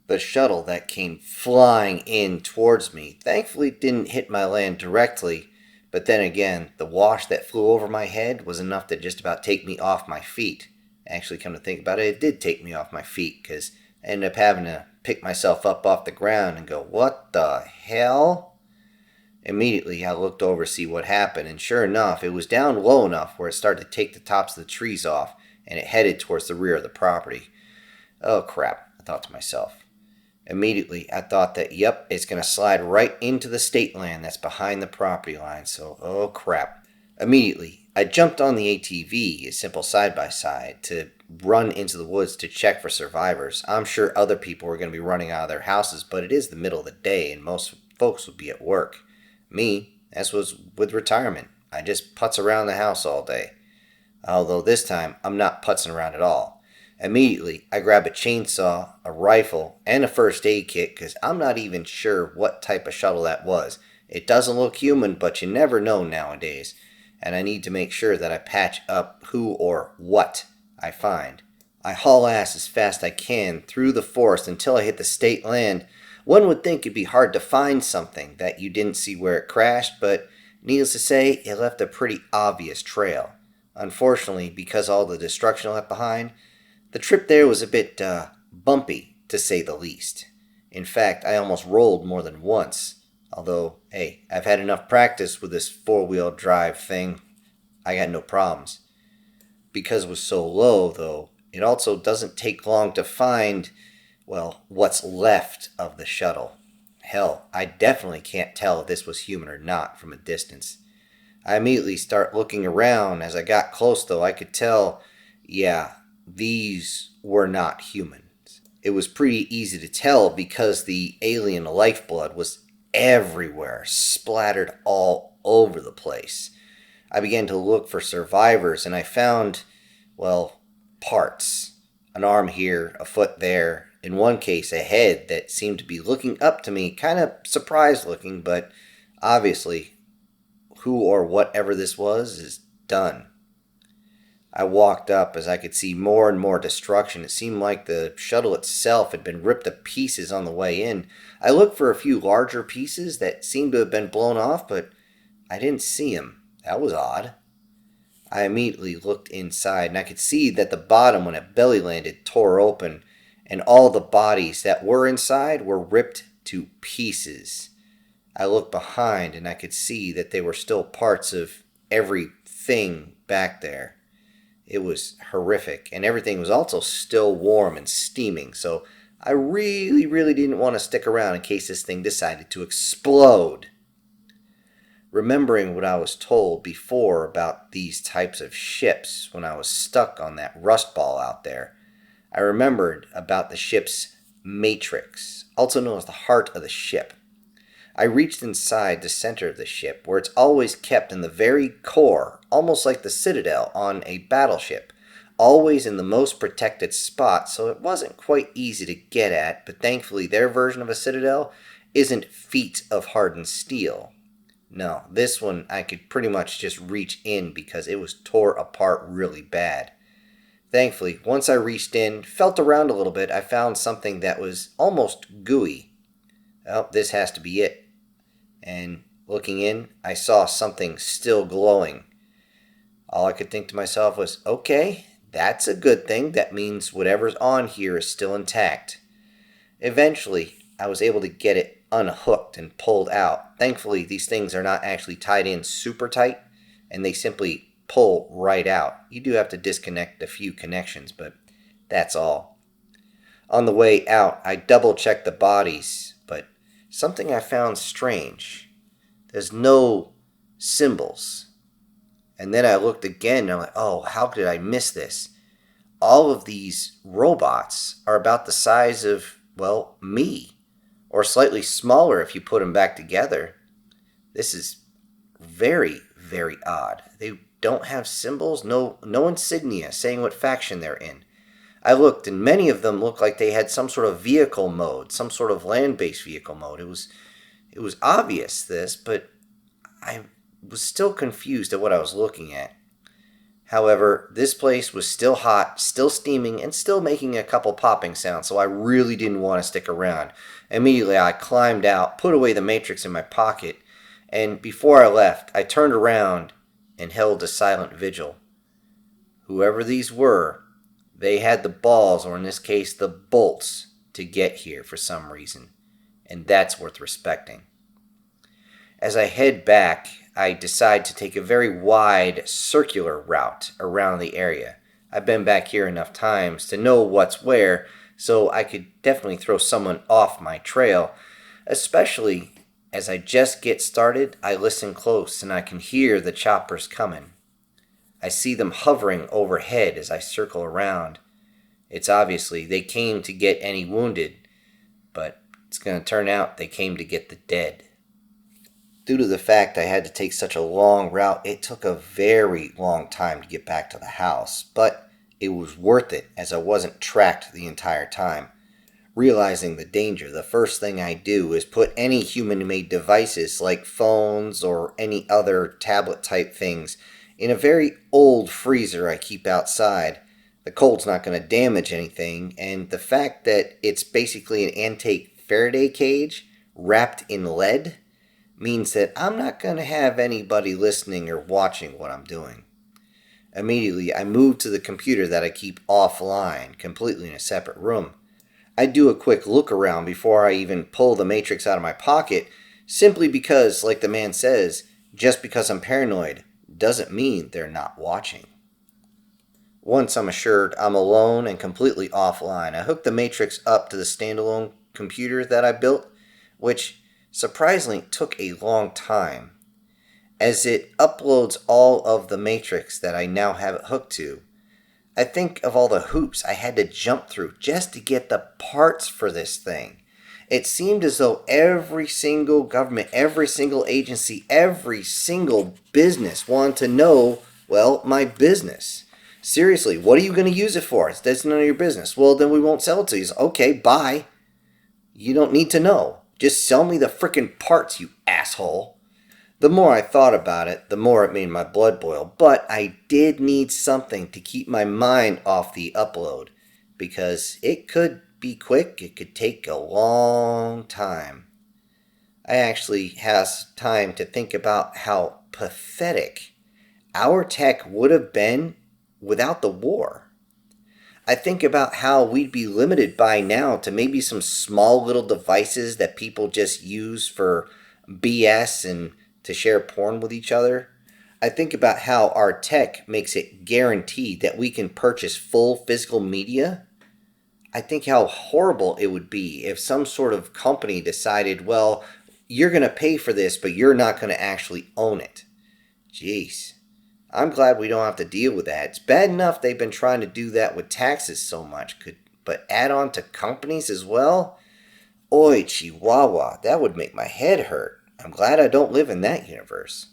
the shuttle that came flying in towards me thankfully didn't hit my land directly, but then again, the wash that flew over my head was enough to just about take me off my feet. Actually, come to think about it, it did take me off my feet, because I ended up having to pick myself up off the ground and go, "What the hell?" Immediately, I looked over to see what happened, and sure enough, it was down low enough where it started to take the tops of the trees off, and it headed towards the rear of the property. Oh crap, I thought to myself. Immediately, I thought that, yep, it's going to slide right into the state land that's behind the property line, so oh crap. Immediately, I jumped on the ATV, a simple side-by-side, to run into the woods to check for survivors. I'm sure other people were going to be running out of their houses, but it is the middle of the day and most folks would be at work. Me, as was with retirement, I just putz around the house all day. Although this time, I'm not putzing around at all. Immediately, I grab a chainsaw, a rifle, and a first aid kit because I'm not even sure what type of shuttle that was. It doesn't look human, but you never know nowadays. And I need to make sure that I patch up who or what I find. I haul ass as fast as I can through the forest until I hit the state land. One would think it'd be hard to find something that you didn't see where it crashed, but needless to say, it left a pretty obvious trail. Unfortunately, because all the destruction left behind, the trip there was a bit bumpy, to say the least. In fact, I almost rolled more than once. Although, hey, I've had enough practice with this four-wheel drive thing. I got no problems. Because it was so low, though, it also doesn't take long to find, well, what's left of the shuttle. Hell, I definitely can't tell if this was human or not from a distance. I immediately start looking around. As I got close, though, I could tell, yeah, these were not humans. It was pretty easy to tell because the alien lifeblood was everywhere, splattered all over the place. I began to look for survivors, and I found, well, parts. An arm here, a foot there, in one case a head that seemed to be looking up to me, kind of surprised looking, but obviously who or whatever this was is done. I walked up as I could see more and more destruction. It seemed like the shuttle itself had been ripped to pieces on the way in. I looked for a few larger pieces that seemed to have been blown off, but I didn't see them. That was odd. I immediately looked inside, and I could see that the bottom, when it belly landed, tore open, and all the bodies that were inside were ripped to pieces. I looked behind, and I could see that there were still parts of everything back there. It was horrific, and everything was also still warm and steaming, so I really didn't want to stick around in case this thing decided to explode. Remembering what I was told before about these types of ships when I was stuck on that rust ball out there, I remembered about the ship's matrix, also known as the heart of the ship. I reached inside the center of the ship, where it's always kept in the very core, almost like the citadel on a battleship, always in the most protected spot, so it wasn't quite easy to get at, but thankfully their version of a citadel isn't feet of hardened steel. No, this one I could pretty much just reach in because it was tore apart really bad. Thankfully, once I reached in, felt around a little bit, I found something that was almost gooey. Oh, this has to be it. And looking in, I saw something still glowing. All I could think to myself was, okay, that's a good thing. That means whatever's on here is still intact. Eventually, I was able to get it unhooked and pulled out. Thankfully, these things are not actually tied in super tight, and they simply pull right out. You do have to disconnect a few connections, but that's all. On the way out, I double-checked the bodies, but something I found strange. There's no symbols. And then I looked again, and I'm like, oh, how could I miss this? All of these robots are about the size of, well, me. Or slightly smaller if you put them back together. This is very odd. They don't have symbols, no insignia saying what faction they're in. I looked, and many of them looked like they had some sort of vehicle mode, some sort of land-based vehicle mode. It was obvious, this, but I was still confused at what I was looking at. However, this place was still hot, still steaming, and still making a couple popping sounds, so I really didn't want to stick around. Immediately, I climbed out, put away the matrix in my pocket, and before I left, I turned around and held a silent vigil. Whoever these were, they had the balls, or in this case, the bolts, to get here for some reason, and that's worth respecting. As I head back, I decide to take a very wide, circular route around the area. I've been back here enough times to know what's where, so I could definitely throw someone off my trail. Especially as I just get started, I listen close and I can hear the choppers coming. I see them hovering overhead as I circle around. It's obviously they came to get any wounded, but it's going to turn out they came to get the dead. Due to the fact I had to take such a long route, it took a very long time to get back to the house, but it was worth it as I wasn't tracked the entire time. Realizing the danger, the first thing I do is put any human-made devices like phones or any other tablet-type things in a very old freezer I keep outside. The cold's not going to damage anything, and the fact that it's basically an antique Faraday cage wrapped in lead means that I'm not going to have anybody listening or watching what I'm doing. Immediately, I move to the computer that I keep offline, completely in a separate room. I do a quick look around before I even pull the matrix out of my pocket, simply because, like the man says, just because I'm paranoid doesn't mean they're not watching. Once I'm assured I'm alone and completely offline, I hook the matrix up to the standalone computer that I built, which surprisingly took a long time, as it uploads all of the matrix that I now have it hooked to. I think of all the hoops I had to jump through just to get the parts for this thing. It seemed as though every single government, every single agency, every single business wanted to know, well, my business. Seriously, what are you going to use it for? That's none of your business. Well, then we won't sell it to you. Okay, bye. You don't need to know. Just sell me the frickin' parts, you asshole. The more I thought about it, the more it made my blood boil. But I did need something to keep my mind off the upload, because it could be quick, it could take a long time. I actually had time to think about how pathetic our tech would have been without the war. I think about how we'd be limited by now to maybe some small little devices that people just use for BS and to share porn with each other. I think about how our tech makes it guaranteed that we can purchase full physical media. I think how horrible it would be if some sort of company decided, well, you're going to pay for this, but you're not going to actually own it. Jeez. I'm glad we don't have to deal with that. It's bad enough they've been trying to do that with taxes so much, but add on to companies as well? Oi, Chihuahua, that would make my head hurt. I'm glad I don't live in that universe.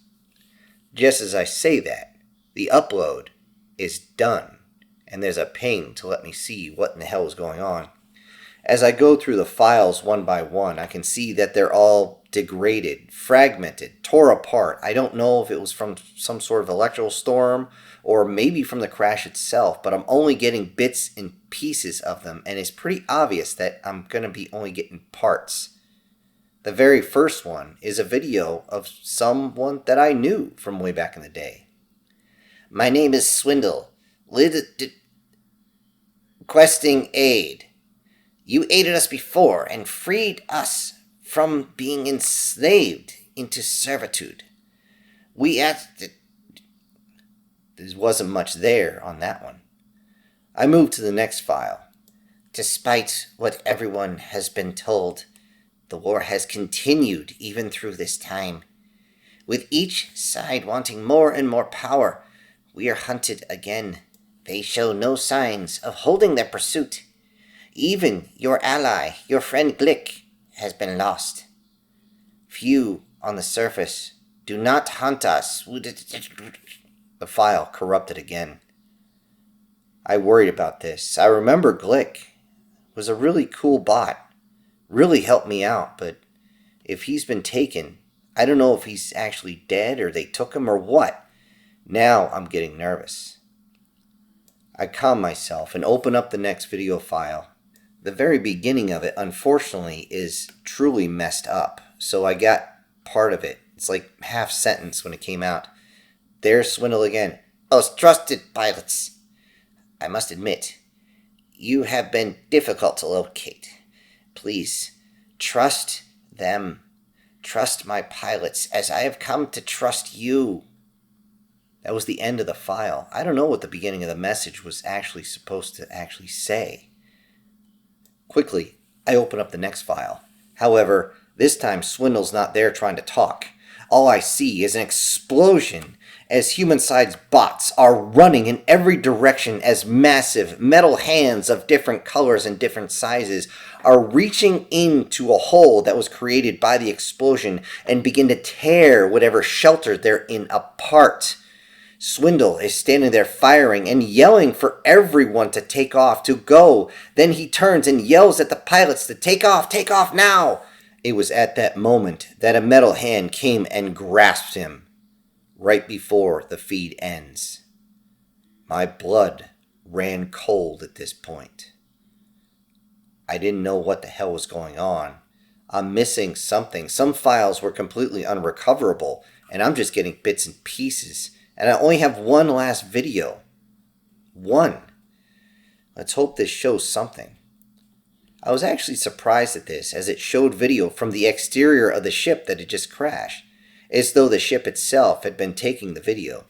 Just as I say that, the upload is done, and there's a ping to let me see what in the hell is going on. As I go through the files one by one, I can see that they're all degraded, fragmented, tore apart. I don't know if it was from some sort of electrical storm or maybe from the crash itself, but I'm only getting bits and pieces of them, and it's pretty obvious that I'm going to be only getting parts. The very first one is a video of someone that I knew from way back in the day. My name is Swindle, requesting aid. You aided us before and freed us from being enslaved into servitude. We asked... There wasn't much there on that one. I moved to the next file. Despite what everyone has been told, the war has continued even through this time. With each side wanting more and more power, we are hunted again. They show no signs of holding their pursuit. Even your ally, your friend Glick, has been lost. Few on the surface do not hunt us. The file corrupted again. I worried about this. I remember Glick was a really cool bot. Really helped me out, but if he's been taken, I don't know if he's actually dead or they took him or what. Now I'm getting nervous. I calm myself and open up the next video file. The very beginning of it, unfortunately, is truly messed up, so I got part of it. It's like half sentence when it came out. There's Swindle again. "Oh, trusted pilots, I must admit, you have been difficult to locate. Please, trust them. Trust my pilots, as I have come to trust you." That was the end of the file. I don't know what the beginning of the message was actually supposed to actually say. Quickly, I open up the next file. However, this time Swindle's not there trying to talk. All I see is an explosion as human-sized bots are running in every direction as massive metal hands of different colors and different sizes are reaching into a hole that was created by the explosion and begin to tear whatever shelter they're in apart. Swindle is standing there firing and yelling for everyone to take off, to go. Then he turns and yells at the pilots to take off now. It was at that moment that a metal hand came and grasped him, right before the feed ends. My blood ran cold at this point. I didn't know what the hell was going on. I'm missing something. Some files were completely unrecoverable, and I'm just getting bits and pieces. And I only have one last video. One. Let's hope this shows something. I was actually surprised at this, as it showed video from the exterior of the ship that had just crashed, as though the ship itself had been taking the video.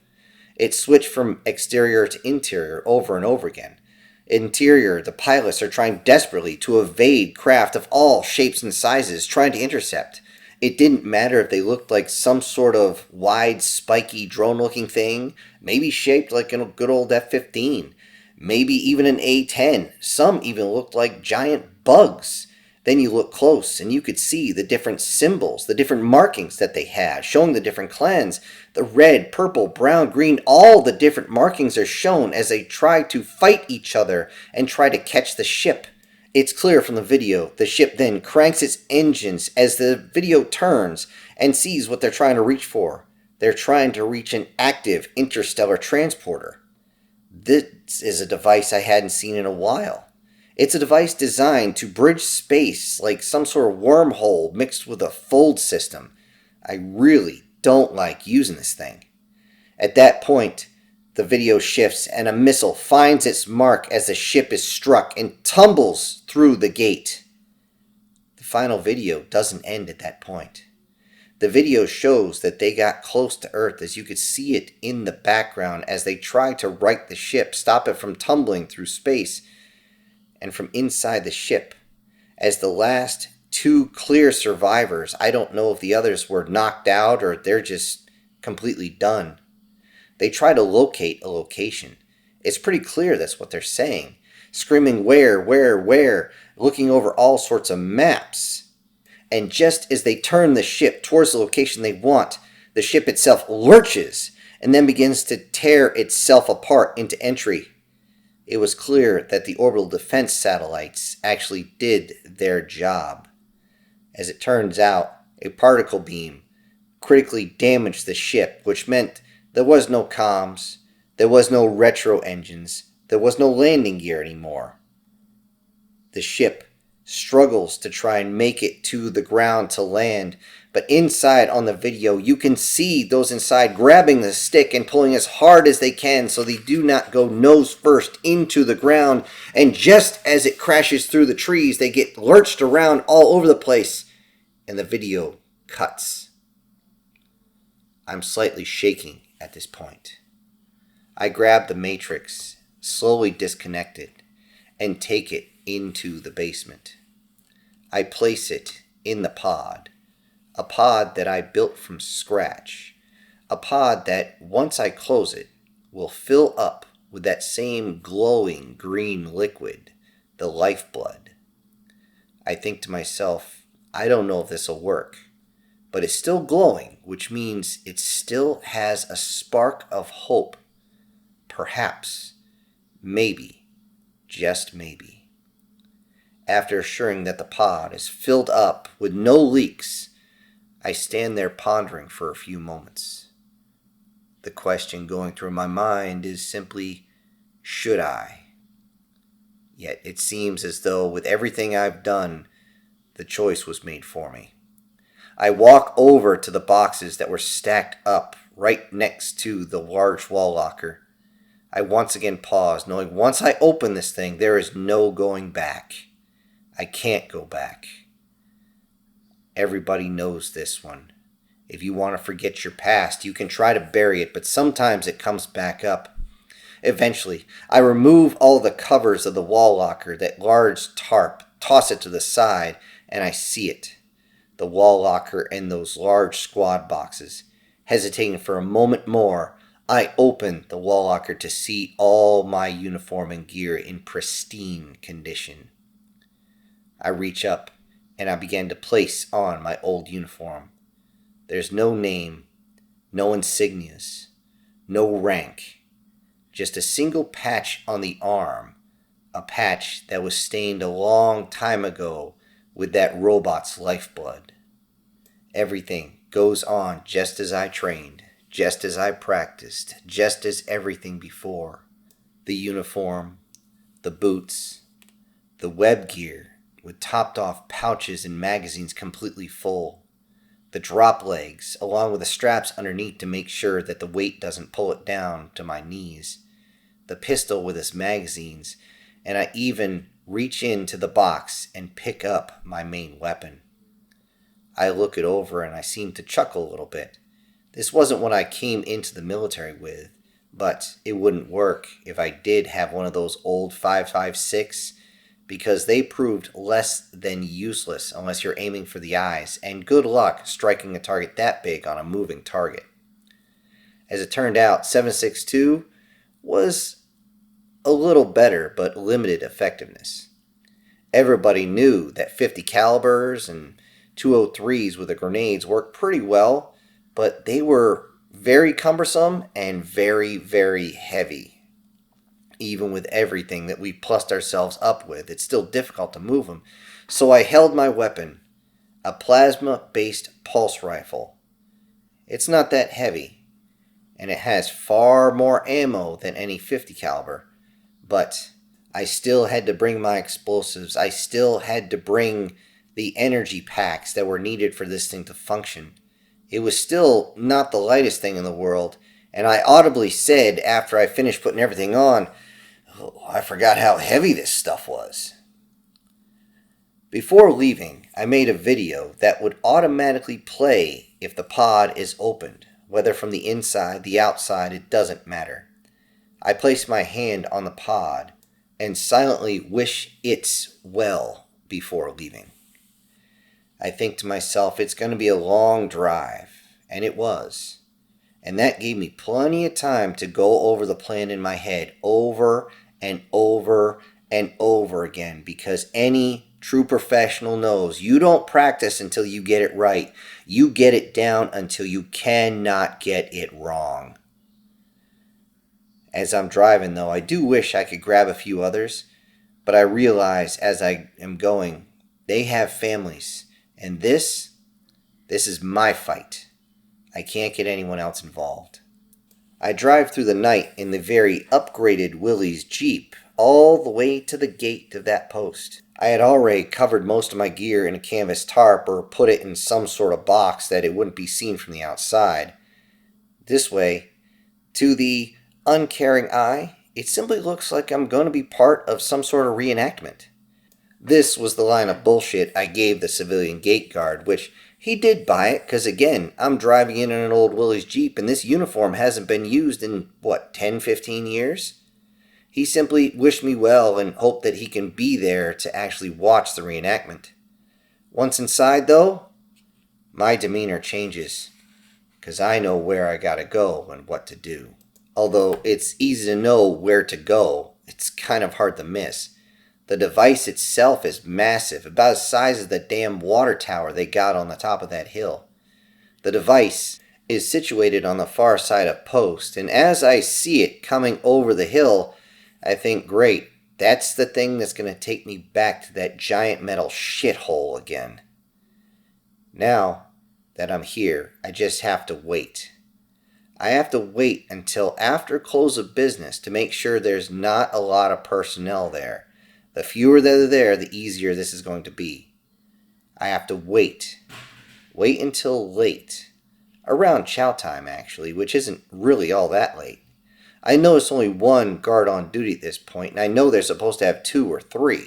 It switched from exterior to interior over and over again. Interior, the pilots are trying desperately to evade craft of all shapes and sizes, trying to intercept. It didn't matter if they looked like some sort of wide, spiky, drone-looking thing, maybe shaped like a good old F-15, maybe even an A-10. Some even looked like giant bugs. Then you look close and you could see the different symbols, the different markings that they had, showing the different clans. The red, purple, brown, green, all the different markings are shown as they try to fight each other and try to catch the ship. It's clear from the video, the ship then cranks its engines as the video turns and sees what they're trying to reach for. They're trying to reach an active interstellar transporter. This is a device I hadn't seen in a while. It's a device designed to bridge space like some sort of wormhole mixed with a fold system. I really don't like using this thing. At that point, the video shifts and a missile finds its mark as the ship is struck and tumbles through the gate. The final video doesn't end at that point. The video shows that they got close to Earth, as you could see it in the background as they try to right the ship, stop it from tumbling through space. And from inside the ship, as the last two clear survivors, I don't know if the others were knocked out or they're just completely done. They try to locate a location. It's pretty clear that's what they're saying. Screaming, where, looking over all sorts of maps. And just as they turn the ship towards the location they want, the ship itself lurches and then begins to tear itself apart into entry. It was clear that the orbital defense satellites actually did their job. As it turns out, a particle beam critically damaged the ship, which meant there was no comms, there was no retro engines, there was no landing gear anymore. The ship struggles to try and make it to the ground to land, but inside on the video you can see those inside grabbing the stick and pulling as hard as they can so they do not go nose first into the ground, and just as it crashes through the trees they get lurched around all over the place and the video cuts. I'm slightly shaking at this point. I grab the matrix, slowly disconnect it, and take it into the basement. I place it in the pod, a pod that I built from scratch, a pod that, once I close it, will fill up with that same glowing green liquid, the lifeblood. I think to myself, I don't know if this will work, but it's still glowing, which means it still has a spark of hope. Perhaps, maybe, just maybe. After assuring that the pod is filled up with no leaks, I stand there pondering for a few moments. The question going through my mind is simply, Should I? Yet it seems as though with everything I've done, the choice was made for me. I walk over to the boxes that were stacked up right next to the large wall locker. I once again pause, knowing once I open this thing, there is no going back. I can't go back. Everybody knows this one. If you want to forget your past, you can try to bury it, but sometimes it comes back up. Eventually, I remove all the covers of the wall locker, that large tarp, toss it to the side, and I see it. The wall locker and those large squad boxes. Hesitating for a moment more, I open the wall locker to see all my uniform and gear in pristine condition. I reach up and I begin to place on my old uniform. There's no name, no insignias, no rank, just a single patch on the arm, a patch that was stained a long time ago with that robot's lifeblood. Everything goes on just as I trained, just as I practiced, just as everything before. The uniform, the boots, the web gear with topped off pouches and magazines completely full. The drop legs, along with the straps underneath to make sure that the weight doesn't pull it down to my knees. The pistol with its magazines, and I even reach into the box and pick up my main weapon. I look it over and I seem to chuckle a little bit. This wasn't what I came into the military with, but it wouldn't work if I did have one of those old 5.56, because they proved less than useless unless you're aiming for the eyes, and good luck striking a target that big on a moving target. As it turned out, 7.62 was a little better, but limited effectiveness. Everybody knew that 50 calibers and 203s with the grenades worked pretty well, but they were very cumbersome and very, very heavy. Even with everything that we plussed ourselves up with, it's still difficult to move them. So I held my weapon, a plasma-based pulse rifle. It's not that heavy, and it has far more ammo than any 50 caliber, but I still had to bring my explosives. I still had to bring the energy packs that were needed for this thing to function. It was still not the lightest thing in the world, and I audibly said after I finished putting everything on, "Oh, I forgot how heavy this stuff was." Before leaving, I made a video that would automatically play if the pod is opened, whether from the inside, the outside, it doesn't matter. I place my hand on the pod and silently wish it well before leaving. I think to myself, it's going to be a long drive, and it was. And that gave me plenty of time to go over the plan in my head over and over and over again, because any true professional knows you don't practice until you get it right. You get it down until you cannot get it wrong. As I'm driving, though, I do wish I could grab a few others, but I realize as I am going, they have families, and this is my fight. I can't get anyone else involved. I drive through the night in the very upgraded Willie's Jeep all the way to the gate of that post. I had already covered most of my gear in a canvas tarp or put it in some sort of box that it wouldn't be seen from the outside. This way, to the uncaring eye, it simply looks like I'm going to be part of some sort of reenactment. This was the line of bullshit I gave the civilian gate guard, which he did buy it because, again, I'm driving in an old Willie's Jeep and this uniform hasn't been used in, 10, 15 years? He simply wished me well and hoped that he can be there to actually watch the reenactment. Once inside, though, my demeanor changes, because I know where I gotta go and what to do. Although it's easy to know where to go, it's kind of hard to miss. The device itself is massive, about the size of the damn water tower they got on the top of that hill. The device is situated on the far side of post, and as I see it coming over the hill, I think, great, that's the thing that's going to take me back to that giant metal shithole again. Now that I'm here, I just have to wait. I have to wait until after close of business to make sure there's not a lot of personnel there. The fewer that are there, the easier this is going to be. I have to wait. Wait until late. Around chow time, actually, which isn't really all that late. I notice only one guard on duty at this point, and I know they're supposed to have 2 or 3.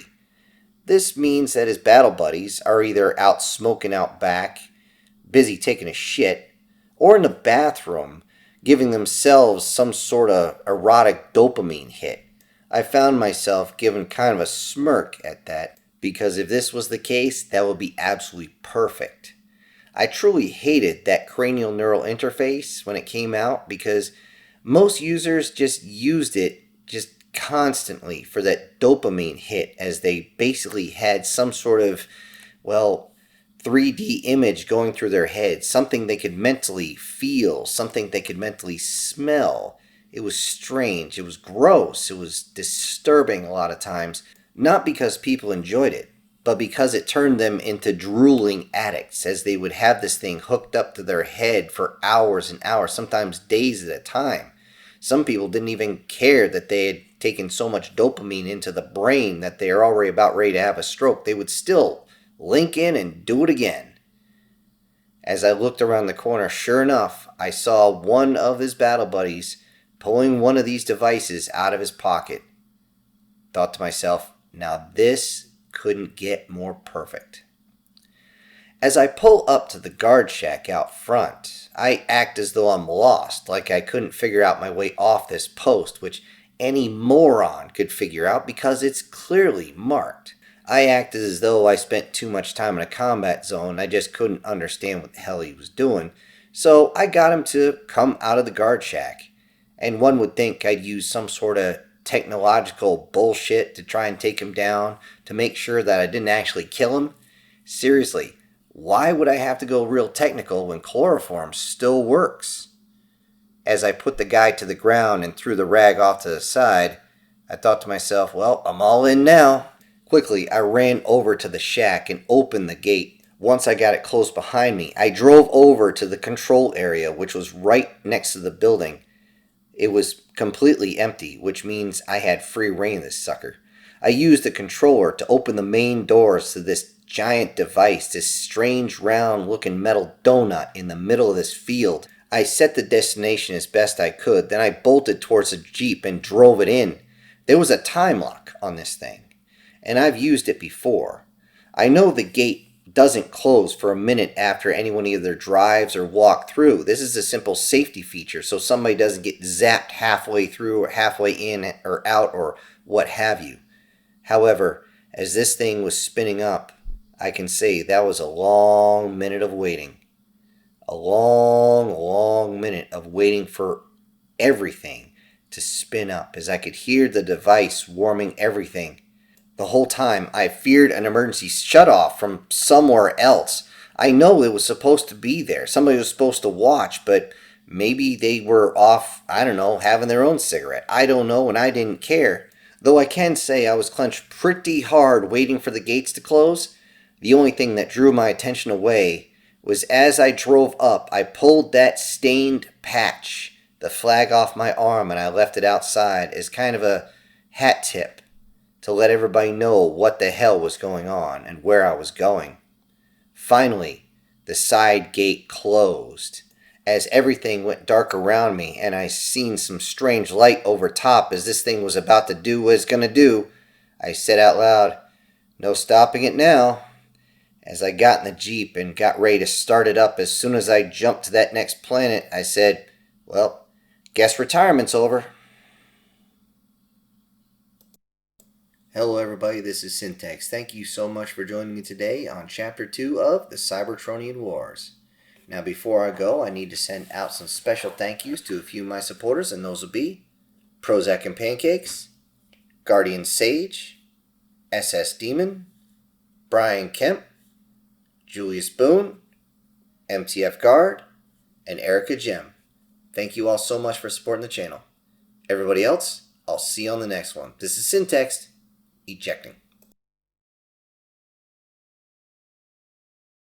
This means that his battle buddies are either out smoking out back, busy taking a shit, or in the bathroom, giving themselves some sort of erotic dopamine hit. I found myself giving kind of a smirk at that, because if this was the case, that would be absolutely perfect. I truly hated that cranial neural interface when it came out, because most users just used it just constantly for that dopamine hit, as they basically had some sort of, 3D image going through their head, something they could mentally feel, something they could mentally smell. It was strange, it was gross, it was disturbing a lot of times, not because people enjoyed it, but because it turned them into drooling addicts, as they would have this thing hooked up to their head for hours and hours, sometimes days at a time. Some people didn't even care that they had taken so much dopamine into the brain that they are already about ready to have a stroke. They would still link in and do it again. As I looked around the corner, sure enough, I saw one of his battle buddies pulling one of these devices out of his pocket. Thought to myself, now this couldn't get more perfect. As I pull up to the guard shack out front, I act as though I'm lost, like I couldn't figure out my way off this post, which any moron could figure out because it's clearly marked. I acted as though I spent too much time in a combat zone. I just couldn't understand what the hell he was doing, so I got him to come out of the guard shack. And one would think I'd use some sort of technological bullshit to try and take him down, to make sure that I didn't actually kill him. Seriously, why would I have to go real technical when chloroform still works? As I put the guy to the ground and threw the rag off to the side, I thought to myself, well, I'm all in now. Quickly, I ran over to the shack and opened the gate. Once I got it close behind me, I drove over to the control area, which was right next to the building. It was completely empty, which means I had free rein of this sucker. I used the controller to open the main doors to this giant device, this strange round-looking metal donut in the middle of this field. I set the destination as best I could, then I bolted towards the Jeep and drove it in. There was a time lock on this thing, and I've used it before. I know the gate doesn't close for a minute after anyone either drives or walks through. This is a simple safety feature, so somebody doesn't get zapped halfway through or halfway in or out or what have you. However, as this thing was spinning up, I can say that was a long minute of waiting. A long, long minute of waiting for everything to spin up, as I could hear the device warming everything. The whole time, I feared an emergency shutoff from somewhere else. I know it was supposed to be there. Somebody was supposed to watch, but maybe they were off, having their own cigarette. I don't know, and I didn't care. Though I can say I was clenched pretty hard waiting for the gates to close. The only thing that drew my attention away was as I drove up, I pulled that stained patch, the flag off my arm, and I left it outside as kind of a hat tip to let everybody know what the hell was going on and where I was going. Finally, the side gate closed. As everything went dark around me and I seen some strange light over top as this thing was about to do what it's going to do, I said out loud, "No stopping it now." As I got in the Jeep and got ready to start it up as soon as I jumped to that next planet, I said, well, guess retirement's over. Hello everybody, this is Syntax. Thank you so much for joining me today on Chapter 2 of the Cybertronian Wars. Now before I go, I need to send out some special thank yous to a few of my supporters, and those will be Prozac and Pancakes, Guardian Sage, SS Demon, Brian Kemp, Julius Boone, MTF Guard, and Erica Gem. Thank you all so much for supporting the channel. Everybody else, I'll see you on the next one. This is Syntax, ejecting.